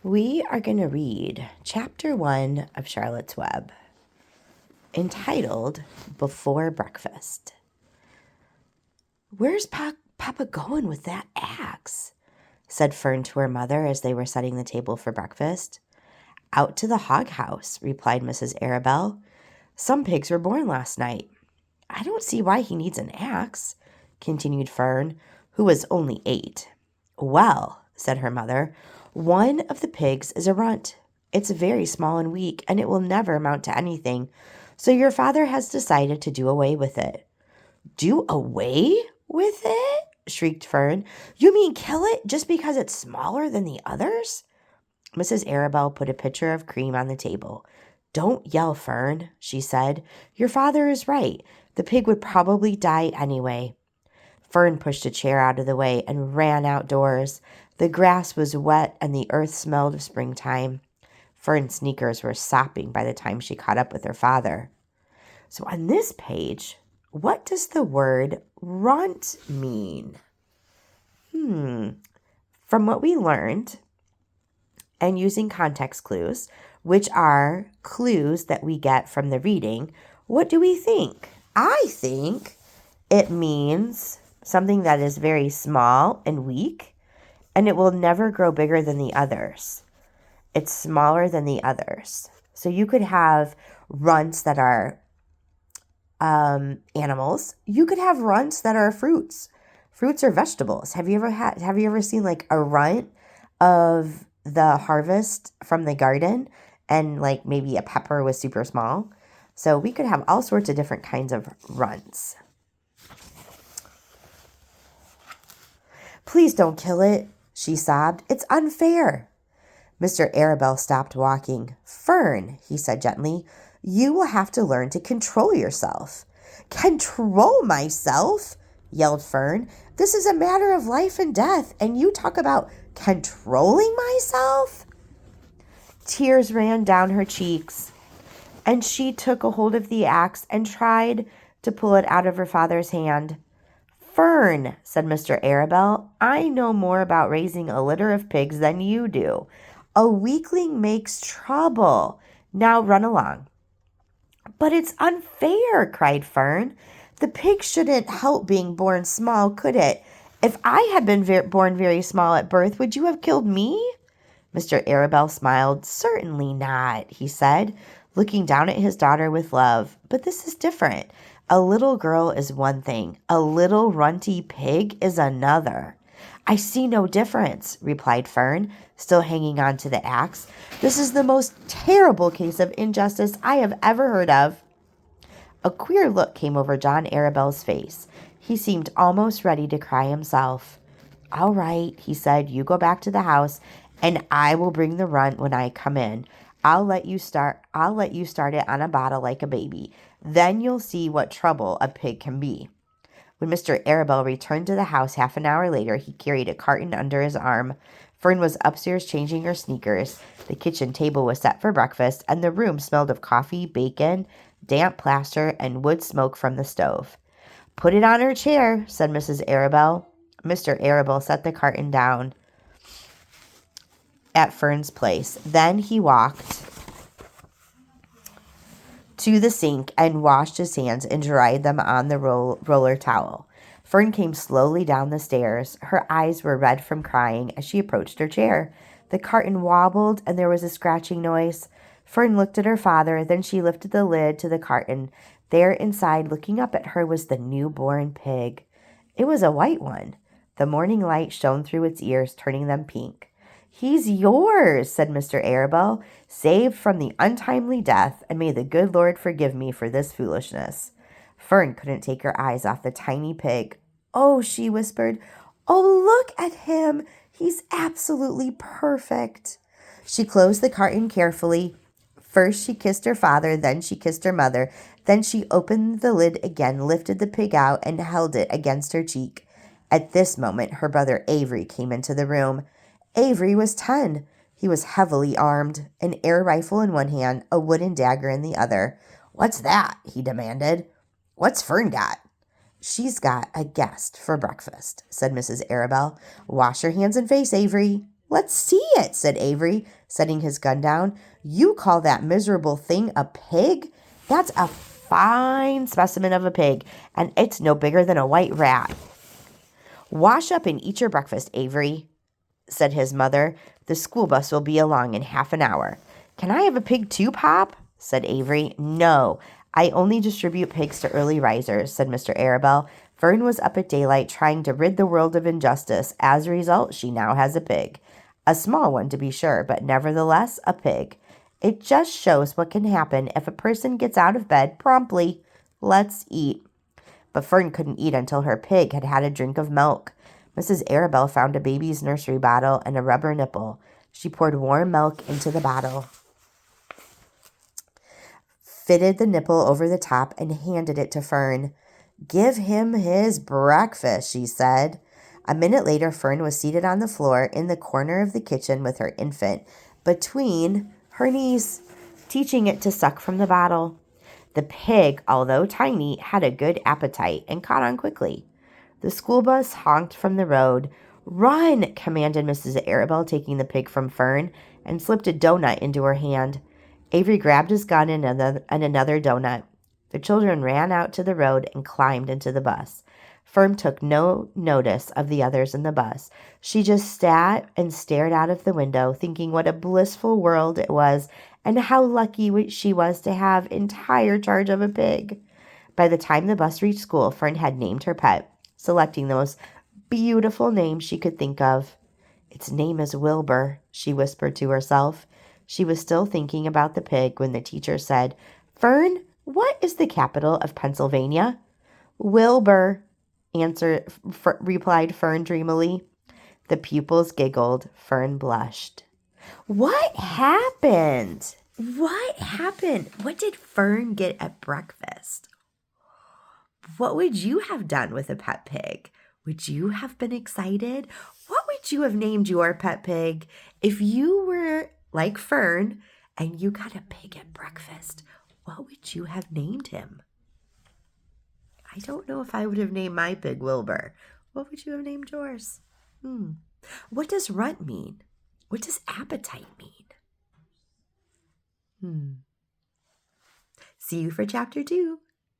We are going to read Chapter 1 of Charlotte's Web, entitled Before Breakfast. "Where's Papa going with that axe?" said Fern to her mother as they were setting the table for breakfast. "Out to the hog house," replied Mrs. Arabelle. "Some pigs were born last night." "I don't see why he needs an axe," continued Fern, who was only 8. "Well," said her mother, "one of the pigs is a runt. It's very small and weak, and it will never amount to anything, so your father has decided to do away with it." "Do away with it?" shrieked Fern. "You mean kill it just because it's smaller than the others?" Mrs. Arabelle put a pitcher of cream on the table. "Don't yell, Fern," she said. "Your father is right. The pig would probably die anyway." Fern pushed a chair out of the way and ran outdoors. The grass was wet and the earth smelled of springtime. Fern's sneakers were sopping by the time she caught up with her father. So on this page, what does the word runt mean? From what we learned, and using context clues, which are clues that we get from the reading, what do we think? I think it means something that is very small and weak, and it will never grow bigger than the others. It's smaller than the others. So you could have runts that are animals. You could have runts that are fruits or vegetables. Have you ever seen like a runt of the harvest from the garden, and like maybe a pepper was super small? So we could have all sorts of different kinds of runts. "Please don't kill it," she sobbed. "It's unfair." Mr. Arabelle stopped walking. "Fern," he said gently, "you will have to learn to control yourself." "Control myself?" yelled Fern. "This is a matter of life and death, and you talk about controlling myself?" Tears ran down her cheeks, and she took a hold of the axe and tried to pull it out of her father's hand. "Fern," said Mr. Arabelle, "I know more about raising a litter of pigs than you do. A weakling makes trouble. Now run along." "But it's unfair," cried Fern. "The pig shouldn't help being born small, could it? If I had been born very small at birth, would you have killed me?" Mr. Arabelle smiled. "Certainly not," he said, looking down at his daughter with love. "But this is different. A little girl is one thing. A little runty pig is another." "I see no difference," replied Fern, still hanging on to the axe. "This is the most terrible case of injustice I have ever heard of." A queer look came over John Arabelle's face. He seemed almost ready to cry himself. "All right," he said, "you go back to the house, and I will bring the runt when I come in. I'll let you start it on a bottle like a baby. Then you'll see what trouble a pig can be." When Mr. Arabelle returned to the house half an hour later, he carried a carton under his arm. Fern was upstairs changing her sneakers. The kitchen table was set for breakfast, and the room smelled of coffee, bacon, damp plaster, and wood smoke from the stove. "Put it on her chair," said Mrs. Arabelle. Mr. Arabelle set the carton down at Fern's place. Then he walked to the sink and washed his hands and dried them on the roller towel. Fern came slowly down the stairs. Her eyes were red from crying as she approached her chair. The carton wobbled and there was a scratching noise. Fern looked at her father, then she lifted the lid to the carton. There inside, looking up at her, was the newborn pig. It was a white one. The morning light shone through its ears, turning them pink. "He's yours," said Mr. Arabelle, "saved from the untimely death, and may the good Lord forgive me for this foolishness." Fern couldn't take her eyes off the tiny pig. "Oh," she whispered, "oh, look at him. He's absolutely perfect." She closed the carton carefully. First she kissed her father, then she kissed her mother. Then she opened the lid again, lifted the pig out, and held it against her cheek. At this moment, her brother Avery came into the room. Avery was 10. He was heavily armed, an air rifle in one hand, a wooden dagger in the other. "What's that?" he demanded. "What's Fern got?" "She's got a guest for breakfast," said Mrs. Arabelle. "Wash your hands and face, Avery." Let's see it, said Avery, setting his gun down. You call that miserable thing a pig? That's a fine specimen of a pig, and it's no bigger than a white rat. Wash up and eat your breakfast, Avery, said his mother. The school bus will be along in half an hour. Can I have a pig too, Pop? Said Avery. No, I only distribute pigs to early risers, said Mr. Arabelle. Fern was up at daylight trying to rid the world of injustice. As a result, she now has a pig. A small one, to be sure, but nevertheless a pig. It just shows what can happen if a person gets out of bed promptly. Let's eat. But Fern couldn't eat until her pig had had a drink of milk. Mrs. Arabelle found a baby's nursery bottle and a rubber nipple. She poured warm milk into the bottle, fitted the nipple over the top, and handed it to Fern. Give him his breakfast, she said. A minute later, Fern was seated on the floor in the corner of the kitchen with her infant between her knees, teaching it to suck from the bottle. The pig, although tiny, had a good appetite and caught on quickly. The school bus honked from the road. Run, commanded Mrs. Arabelle, taking the pig from Fern, and slipped a donut into her hand. Avery grabbed his gun and another donut. The children ran out to the road and climbed into the bus. Fern took no notice of the others in the bus. She just sat and stared out of the window, thinking what a blissful world it was and how lucky she was to have entire charge of a pig. By the time the bus reached school, Fern had named her pet, selecting the most beautiful name she could think of. Its name is Wilbur, she whispered to herself. She was still thinking about the pig when the teacher said, Fern, what is the capital of Pennsylvania? Wilbur, replied Fern dreamily. The pupils giggled. Fern blushed. What happened? What happened? What did Fern get at breakfast? What would you have done with a pet pig? Would you have been excited? What would you have named your pet pig if you were like Fern and you got a pig at breakfast? What would you have named him? I don't know if I would have named my pig Wilbur. What would you have named yours? What does runt mean? What does appetite mean? See you for chapter 2.